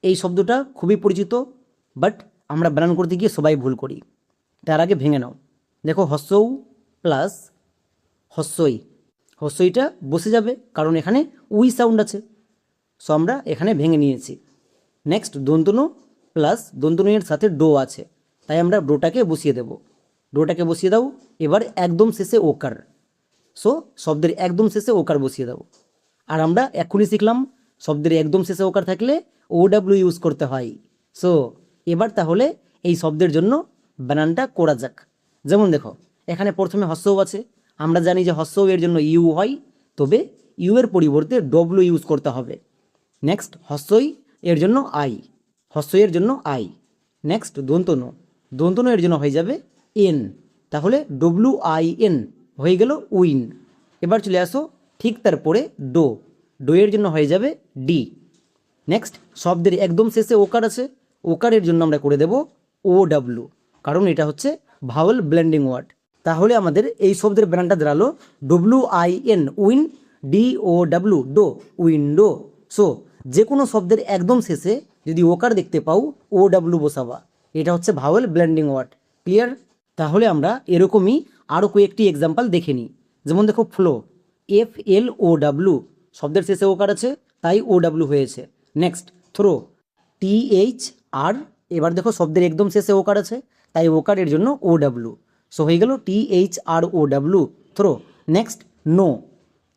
এই শব্দটা খুবই পরিচিত, বাট আমরা বানান করতে গিয়ে সবাই ভুল করি। তার আগে ভেঙে নাও, দেখো হস্যৌ প্লাস হস্যই, হস্যইটা বসে যাবে কারণ এখানে উই সাউন্ড আছে, সো আমরা এখানে ভেঙে নিয়েছি। নেক্সট দন্তনু প্লাস দন্তনু এর সাথে ডো আছে, তাই আমরা ডোটাকে বসিয়ে দেব, ডোটাকে বসিয়ে দাও। এবার একদম শেষে ওকার, সো শব্দের একদম শেষে ওকার বসিয়ে দাও। আর আমরা এক্ষুনি শিখলাম শব্দের একদম শেষে ওকার থাকলে OW ইউজ করতে হয়। সো এবার তাহলে এই শব্দের জন্য বানানটা করা যাক। যেমন দেখো এখানে প্রথমে হস্যও আছে, আমরা জানি যে হস্যও এর জন্য ইউ হয়, তবে ইউ এর পরিবর্তে ডব্লু ইউজ করতে হবে। নেক্সট হস্যই এর জন্য আই, হস্যই এর জন্য আই। নেক্সট দন্তনু, দন্তনু এর জন্য হয়ে যাবে এন, তাহলে WIN হয়ে গেল উইন। এবার চলে আসো ঠিক তারপরে ডো, ডো এর জন্য হয়ে যাবে ডি। নেক্সট শব্দের একদম শেষে ওকার আছে, ওকারের জন্য আমরা করে দেব OW, কারণ এটা হচ্ছে ভাওয়াল ব্লেন্ডিং ওয়ার্ড। তাহলে আমাদের এই শব্দের বানানটা দাঁড়ালো WIN win, DOW dow, window. So যে কোনো শব্দের একদম শেষে যদি ওকার দেখতে পাও OW বসাবা, এটা হচ্ছে ভাওয়াল ব্লেন্ডিং ওয়ার্ড। ক্লিয়ার? তাহলে আমরা এরকমই আরও কয়েকটি এক্সাম্পল দেখে নিই। যেমন দেখো ফ্লো, FLOW, শব্দের শেষে ওকার আছে তাই OW হয়েছে। নেক্সট থ্রো, THR, এবার দেখো শব্দের একদম শেষে ওকার আছে তাই ওকারের জন্য OW, সো হয়ে গেল THROW, থ্রো। নেক্সট নো,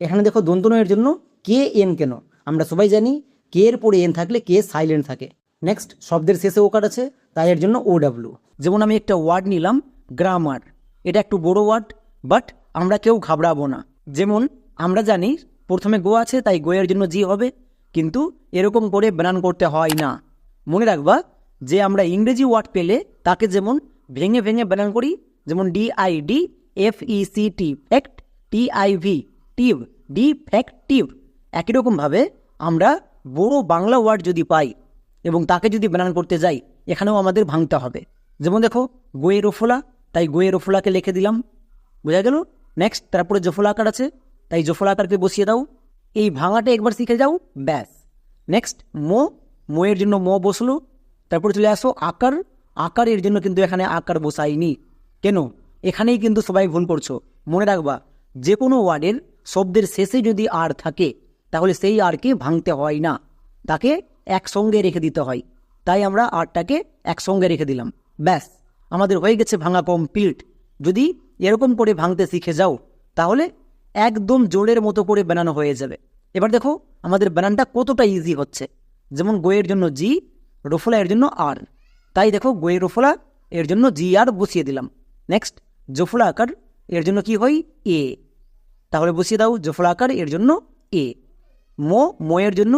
এখানে দেখো দন্তন এর জন্য KN, কেন আমরা সবাই জানি কে এর পরে এন থাকলে কে সাইলেন্ট থাকে। নেক্সট শব্দের শেষে ওকার আছে তাই এর জন্য OW। যেমন আমি একটা ওয়ার্ড নিলাম গ্রামার, এটা একটু বড় ওয়ার্ড, বাট আমরা কেউ ঘাবড়াবো না। যেমন আমরা জানি প্রথমে গো আছে তাই গোয়ের জন্য জি হবে, কিন্তু এরকম করে বানান করতে হয় না। মনে রাখবা যে আমরা ইংরেজি ওয়ার্ড পেলে তাকে যেমন ভেঙে ভেঙে বানান করি, যেমন DIDFECT, ফ্যাক্ট, TIV, টিভ, ডি ফ্যাক্টিভ। একই রকমভাবে আমরা বড় বাংলা ওয়ার্ড যদি পাই এবং তাকে যদি বানান করতে যাই, এখানেও আমাদের ভাঙতে হবে। যেমন দেখো গোয়ে রফলা, তাই গোয়ে রফলাকে লিখে দিলাম, বোঝা গেল? নেক্সট তারপরে জফলা আকার আছে তাই জফলা আকারকে বসিয়ে দাও। এই ভাঙাটা একবার শিখে যাও, ব্যাস। নেক্সট মো, মোয়ের জন্য ম বসলো। তারপরে চলে আসো আকার, আকারের জন্য কিন্তু এখানে আকার বসাইনি, কেন? এখানেই কিন্তু সবাই ভুল করছো। মনে রাখবা যে কোনো ওয়ার্ডের শব্দের শেষে যদি আর থাকে তাহলে সেই আরকে ভাঙতে হয় না, তাকে একসঙ্গে রেখে দিতে হয়। তাই আমরা আরটাকে একসঙ্গে রেখে দিলাম, ব্যাস আমাদের হয়ে গেছে ভাঙা কমপ্লিট। যদি এরকম করে ভাঙতে শিখে যাও তাহলে একদম জোরের মতো করে বানানো হয়ে যাবে। এবার দেখো আমাদের বানানটা কতটা ইজি হচ্ছে। যেমন গোয়ের জন্য জি, রফলা এর জন্য আর, তাই দেখো গোয়ে রফলা এর জন্য জি আর বসিয়ে দিলাম। নেক্সট জফলা আকার, এর জন্য কি হয় এ, তাহলে বসিয়ে দাও জফলা আকার এর জন্য এ। মো, মোয়ের জন্য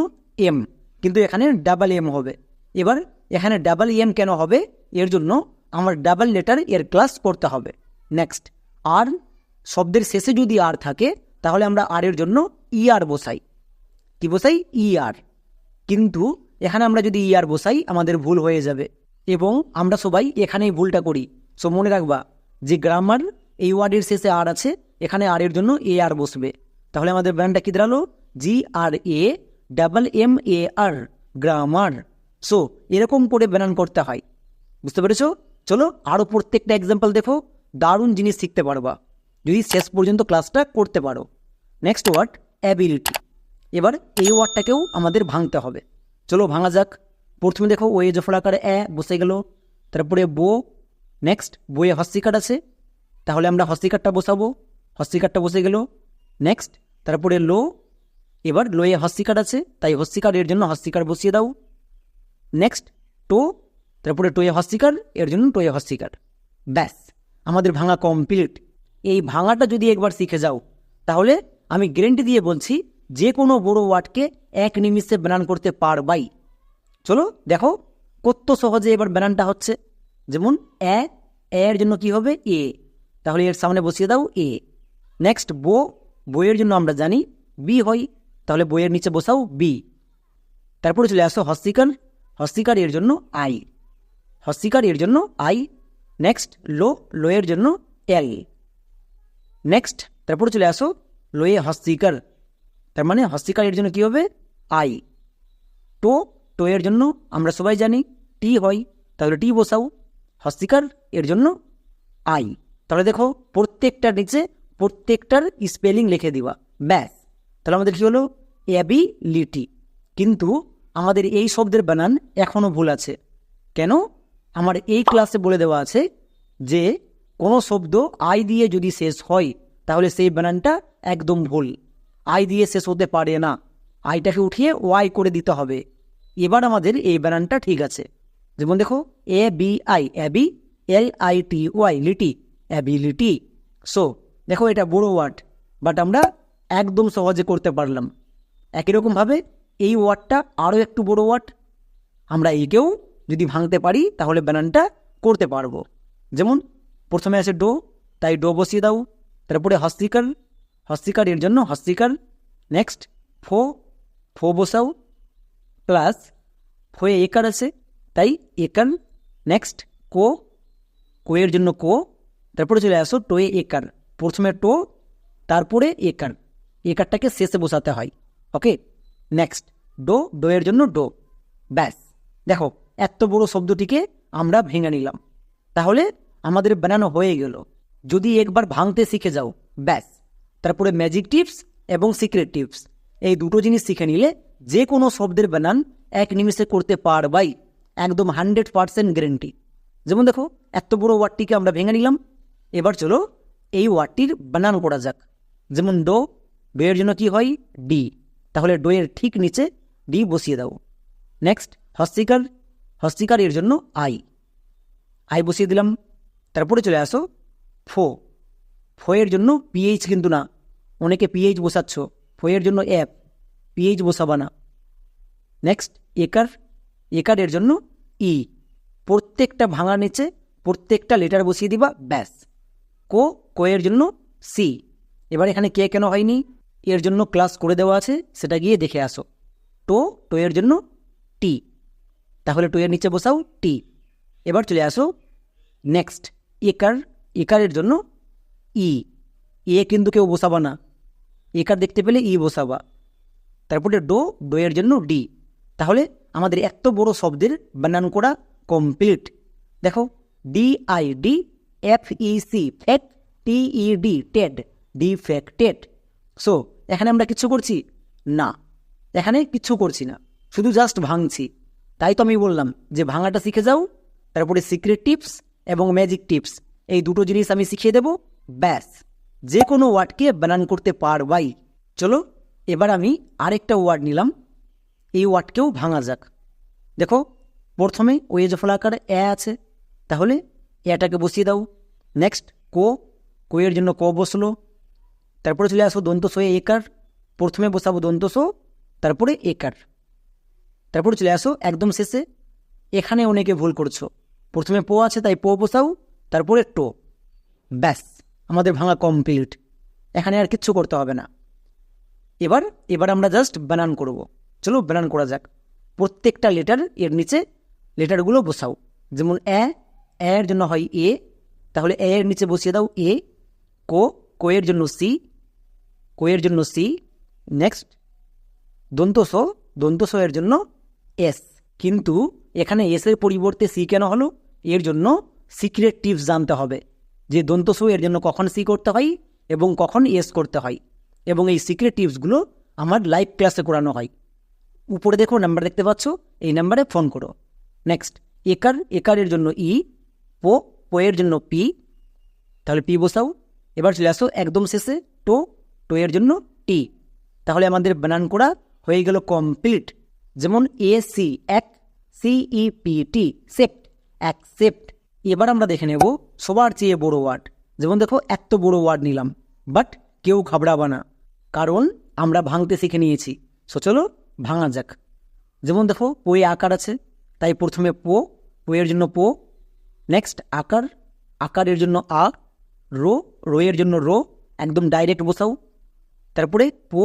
এম, কিন্তু এখানে ডাবল এম হবে। এবার এখানে ডাবল এম কেন হবে, এর জন্য আমার ডাবল লেটার এর ক্লাস করতে হবে। নেক্সট আর শব্দের শেষে যদি আর থাকে তাহলে আমরা আর এর জন্য আর বসাই। কি বসাই? আর। কিন্তু এখানে আমরা যদি আর বসাই আমাদের ভুল হয়ে যাবে, এবং আমরা সবাই এখানেই ভুলটা করি। সো মনে রাখবা যে গ্রামার এই ওয়ার্ডের শেষে আর আছে, এখানে আর এর জন্য আর বসবে। তাহলে আমাদের ব্র্যান্ডটা কি দাঁড়ালো? GRAMMAR, grammar. সো এরকম করে বানান করতে হয়। বুঝতে পেরেছো? চলো আরও প্রত্যেকটা এক্সাম্পল দেখো, দারুণ জিনিস শিখতে পারবা যদি শেষ পর্যন্ত ক্লাসটা করতে পারো। Next word ability. এবার এই ওয়ার্ডটাকেও আমাদের ভাঙতে হবে। চলো ভাঙা যাক। প্রথমে দেখো ওয়ে জফলাকার বসে গেল, তারপরে বো। নেক্সট বইয়ে হস্তিকার আছে, তাহলে আমরা হস্তিকারটা বসাবো, হস্তিকারটা বসে গেল। নেক্সট তারপরে লো, এবার লোয়ে হস্তিকার আছে তাই হস্তিকার এর জন্য হস্তিকার বসিয়ে দাও। নেক্সট টো, তারপরে টোয়ে হস্তিকার এর জন্য টোয়ে হস্তিকার। ব্যাস, আমাদের ভাঙা কমপ্লিট। এই ভাঙাটা যদি একবার শিখে যাও তাহলে আমি গ্যারেন্টি দিয়ে বলছি যে কোনো বড় ওয়ার্ডকে এক নিমিষে বানান করতে পারবাই। চলো দেখো কত সহজে এবার বানানটা হচ্ছে। যেমন এর জন্য কি হবে? এ, তাহলে এর সামনে বসিয়ে দাও এ। নেক্সট বো, বইয়ের জন্য আমরা জানি বি হয়, তাহলে বইয়ের নিচে বসাও বি। তারপরে চলে আসো হস্তিকার, হস্তিকার এর জন্য আই, হস্তিকার এর জন্য আই। নেক্সট লো, লোয়ের জন্য এল। নেক্সট তারপরে চলে আসো লোয়ে হস্তিকার, তার মানে হস্তিকার এর জন্য কি হবে? আই। টো, টো এর জন্য আমরা সবাই জানি টি হয়, তাহলে টি বসাও। হস্তিকার এর জন্য আই। তাহলে দেখো প্রত্যেকটার নিচে প্রত্যেকটার স্পেলিং লিখে দিবা। ব্যাস, তাহলে আমাদের কি হলো? অ্যাবিলিটি। কিন্তু আমাদের এই শব্দের বানান এখনও ভুল আছে। কেন? আমার এই ক্লাসে বলে দেওয়া আছে যে কোনো শব্দ আই দিয়ে যদি শেষ হয় তাহলে সেই বানানটা একদম ভুল। আই দিয়ে শেষ হতে পারে না, আইটাকে উঠিয়ে ওয়াই করে দিতে হবে। এবার আমাদের এই বানানটা ঠিক আছে। যেমন দেখো ABI, abi, LITY, lity, ability. So দেখো এটা বড় ওয়ার্ড, বাট আমরা একদম সহজে করতে পারলাম। একই রকমভাবে এই ওয়ার্ডটা আরও একটু বড় ওয়ার্ড, আমরা একেও যদি ভাঙতে পারি তাহলে বানানটা করতে পারবো। যেমন প্রথমে আছে ডো, তাই ডো বসিয়ে দাও। তারপরে হস্তিকার, হস্তিকার এর জন্য হস্তিকার। নেক্সট ফো, ফো বসাও, প্লাস ফোয়ে একার আছে তাই একার। নেক্সট কো, কোয়ের জন্য কো। তারপরে চলে আসো টোয়ে একার, প্রথমে টো তারপরে একার, একারটাকে শেষে বসাতে হয়। ওকে। নেক্সট ডো, ডো এর জন্য ডো। ব্যাস, দেখো এত বড় শব্দটিকে আমরা ভেঙে নিলাম। তাহলে আমাদের বানানো হয়ে গেল। যদি একবার ভাঙতে শিখে যাও ব্যাস, তারপরে ম্যাজিক টিপস এবং সিক্রেট টিপস এই দুটো জিনিস শিখে নিলে যে কোনো শব্দের বানান এক নিমিষে করতে পারবাই, একদম 100% গ্যারেন্টি। যেমন দেখো এত বড় ওয়ার্ডটিকে আমরা ভেঙে নিলাম। এবার চলো এই ওয়ার্ডটির বানান করা যাক। যেমন ডো, ডো এর জন্য কি হয়? ডি, তাহলে ডো এর ঠিক নিচে ডি বসিয়ে দাও। নেক্সট হস্তিকার, হস্তিকার এর জন্য আই, আই বসিয়ে দিলাম। তারপরে চলে আসো ফো, ফো এর জন্য পিএইচ কিন্তু না, অনেকে পিএইচ বসাচ্ছ, ফো এর জন্য এফ, পিএইচ বসাবা না। নেক্সট একার, একার এর জন্য ই, প্রত্যেকটা ভাঙার নিচে প্রত্যেকটা লেটার বসিয়ে দিবা। ব্যাস। কো, কো এর জন্য সি। এবার এখানে কে কেন হয়নি এর জন্য ক্লাস করে দেওয়া আছে, সেটা গিয়ে দেখে আসো। টো, টো এর জন্য টি, তাহলে টো এর নিচে বসাও টি। এবার চলে আসো নেক্সট একার, একারের জন্য ই, এ কিন্তু কেউ বসাবা না, একার দেখতে পেলে ই বসাবা। তারপরে ডো, ডো এর জন্য ডি। তাহলে আমাদের এত বড় শব্দের বানান করা কমপ্লিট। দেখো DIDFEC, fact, TED, Ted, defected. So এখানে আমরা কিচ্ছু করছি না, এখানে কিচ্ছু করছি না, শুধু জাস্ট ভাঙছি। তাই তো আমি বললাম যে ভাঙাটা শিখে যাও, তারপরে সিক্রেট টিপস এবং ম্যাজিক টিপস এই দুটো জিনিস আমি শিখিয়ে দেব। ব্যাস, যে কোনো ওয়ার্ডকে বানান করতে পারবাই। চলো এবার আমি আরেকটা ওয়ার্ড নিলাম, এই ওয়ার্ডকেও ভাঙা যাক। দেখো প্রথমে ওয়ে জফলাকার আছে, তাহলে এটাকে বসিয়ে দাও। নেক্সট কো, কোয়ের জন্য ক বসলো। তারপরে চলে আসো দন্তস হয়ে একার, প্রথমে বসাবো দন্তস, তারপরে একার। তারপরে চলে আসো একদম শেষে, এখানে অনেকে ভুল করছো, প্রথমে পো আছে তাই পো বসাও, তারপরে টো। ব্যাস, আমাদের ভাঙা কমপ্লিট। এখানে আর কিচ্ছু করতে হবে না। এবার আমরা জাস্ট বানান করব। চলো বানান করা যাক। প্রত্যেকটা লেটার এর নিচে লেটারগুলো বসাও। যেমন এর জন্য হয় এ, তাহলে এর নিচে বসিয়ে দাও এ। কোয়ের জন্য সি, কোয়ের জন্য সি। নেক্সট দন্তস এর জন্য এস। কিন্তু এখানে এস এর পরিবর্তে সি কেন হলো? এর জন্য সিক্রেট টিপস জানতে হবে যে দন্তস এর জন্য কখন সি করতে হয় এবং কখন এস করতে হয়, এবং এই সিক্রেট টিপসগুলো আমার লাইভ ক্লাসে করানো হয়। উপরে দেখো নাম্বার দেখতে পাচ্ছ, এই নাম্বারে ফোন করো। নেক্সট একারের জন্য ই, পোয়ের জন্য পি, তাহলে পি বসাও। এবার চলে আসো একদম শেষে টোয়ের জন্য টি। তাহলে আমাদের বানান করা হয়ে গেল কমপ্লিট। যেমন এসি এক, সিইপিটি সেপ্ট, অ্যাকসেপ্ট। এবার আমরা দেখে নেব সবার চেয়ে বড় ওয়ার্ড। যেমন দেখো এত বড় ওয়ার্ড নিলাম, বাট কেউ ঘাবড়াবা না, কারণ আমরা ভাঙতে শিখে নিয়েছি। সো চলো ভাঙা যাক। যেমন দেখো পোয়ে আকার আছে, তাই প্রথমে পোয়ের জন্য পো। নেক্সট আকারের জন্য আ, রোয়ের জন্য রো, একদম ডাইরেক্ট বসাও। তারপরে পো।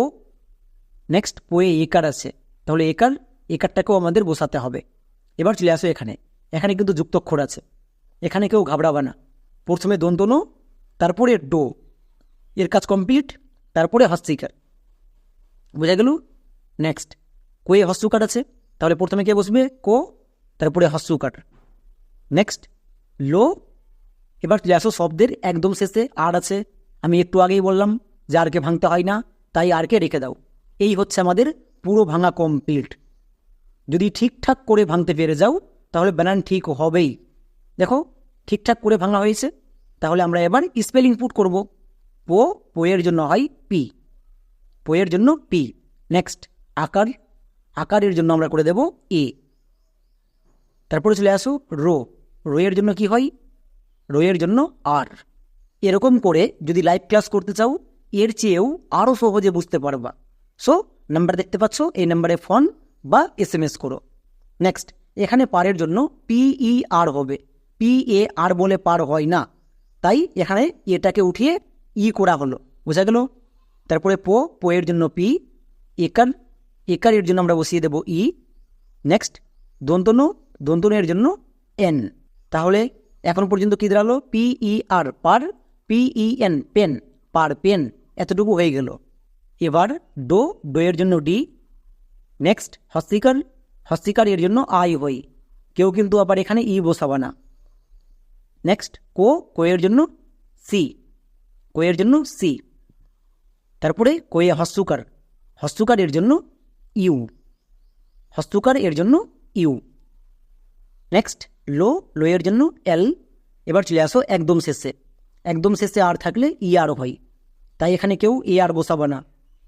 নেক্সট পোয়ে একার আছে, তাহলে একারটাকেও আমাদের বসাতে হবে। এবার চলে আসো এখানে কিন্তু যুক্তক্ষর আছে, এখানে কেউ ঘাবড়াবা না। প্রথমে দন্তন, তারপরে ডো, এর কাজ কমপ্লিট। তারপরে হস্যিকার, বোঝা গেল? নেক্সট কোয়ে হস্যকার আছে, তাহলে প্রথমে কে বসবে? তারপরে হস্যকার। নেক্সট লো। এবার চলে আসো শব্দের একদম শেষে আর আছে। আমি একটু আগেই বললাম যে আরকে ভাঙতে হয় না, তাই আরকে রেখে দাও। এই হচ্ছে আমাদের পুরো ভাঙা কমপ্লিট। যদি ঠিকঠাক করে ভাঙতে পেরে যাও তাহলে বানান ঠিক হবেই। দেখো ঠিকঠাক করে ভাঙা হয়েছে। তাহলে আমরা এবার স্পেলিং পুট করব। পোয়ের জন্য হয় পি, পোয়ের জন্য পি। নেক্সট আকারের জন্য আমরা করে দেব এ। তারপরে চলে আসো রোয়ের জন্য কি হয়? রোয়ের জন্য আর। এরকম করে যদি লাইভ ক্লাস করতে চাও এর চেয়েও আরও সহজে বুঝতে পারবা। সো নাম্বার দেখতে পাচ্ছ, এই নাম্বারে ফোন বা SMS করো। নেক্সট এখানে পারের জন্য PER হবে, PAR বলে পার হয় না, তাই এখানে এটাকে উঠিয়ে করা হলো। বোঝা গেল? তারপরে পোয়ের জন্য পি, একারের জন্য আমরা বসিয়ে দেব ই। নেক্সট দন্তনের জন্য এন। তাহলে এখন পর্যন্ত কি দাঁড়ালো? PER পার, PEN পেন, পার পেন। এতটুকু হয়ে গেল। এবার ডোয়ের জন্য ডি। নেক্সট হস্যিকার এর জন্য আই হই, কেউ কিন্তু আবার এখানে বসাবা না। নেক্সট কোয়ের জন্য সি, কোয়ের জন্য সি। তারপরে কোয়ে হস্যকার এর জন্য ইউ, হস্যকার এর জন্য ইউ। নেক্সট লোয়ের জন্য এল। এবার চলে আসো একদম শেষে আর থাকলে আর হয়, তাই এখানে কেউ আর বসাবো না।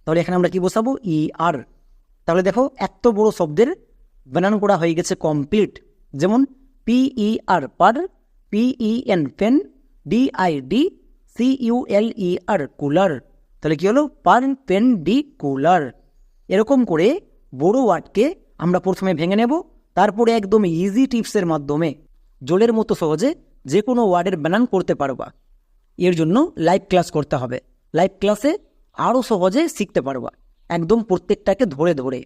তাহলে এখানে আমরা কি বসাবো? আর। তাহলে দেখো এত বড় শব্দের বানান করা হয়ে গেছে কমপ্লিট। যেমন PER per, PEN pen, DID CULER cular. তাহলে কি হলো? Perpendicular. এরকম করে বড় ওয়ার্ডকে আমরা প্রথমে ভেঙে নেব, তারপরে একদম ইজি টিপসের মাধ্যমে জলের মতো সহজে যে কোনো ওয়ার্ডের বানান করতে পারবা। এর জন্য লাইভ ক্লাস করতে হবে। লাইভ ক্লাসে আরও সহজে শিখতে পারবা, একদম প্রত্যেকটাকে ধরে ধরে।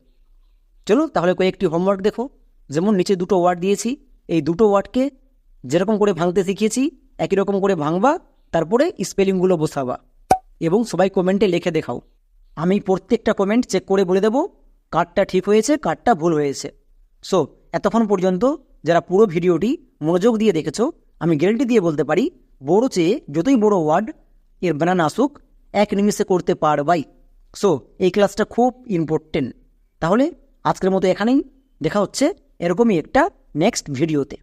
চলো তাহলে কয়েকটি হোমওয়ার্ক দেখো। যেমন নিচে দুটো ওয়ার্ড দিয়েছি, এই দুটো ওয়ার্ডকে যেরকম করে ভাঙতে শিখিয়েছি একই রকম করে ভাঙবা, তারপরে স্পেলিংগুলো বসাবা এবং সবাই কমেন্টে লিখে দেখাও। আমি প্রত্যেকটা কমেন্ট চেক করে বলে দেবো কারটা ঠিক হয়েছে, কারটা ভুল হয়েছে। সো এতক্ষণ পর্যন্ত যারা পুরো ভিডিওটি মনোযোগ দিয়ে দেখেছো, আমি গ্যারান্টি দিয়ে বলতে পারি বড় চেয়ে যতই বড় ওয়ার্ড এর বানান আসুক 1 নিমিষে করতে পারবাই। সো এই ক্লাসটা খুব ইম্পর্টেন্ট। তাহলে আজকের মতো এখানেই, দেখা হচ্ছে এরকমই একটা নেক্সট ভিডিওতে।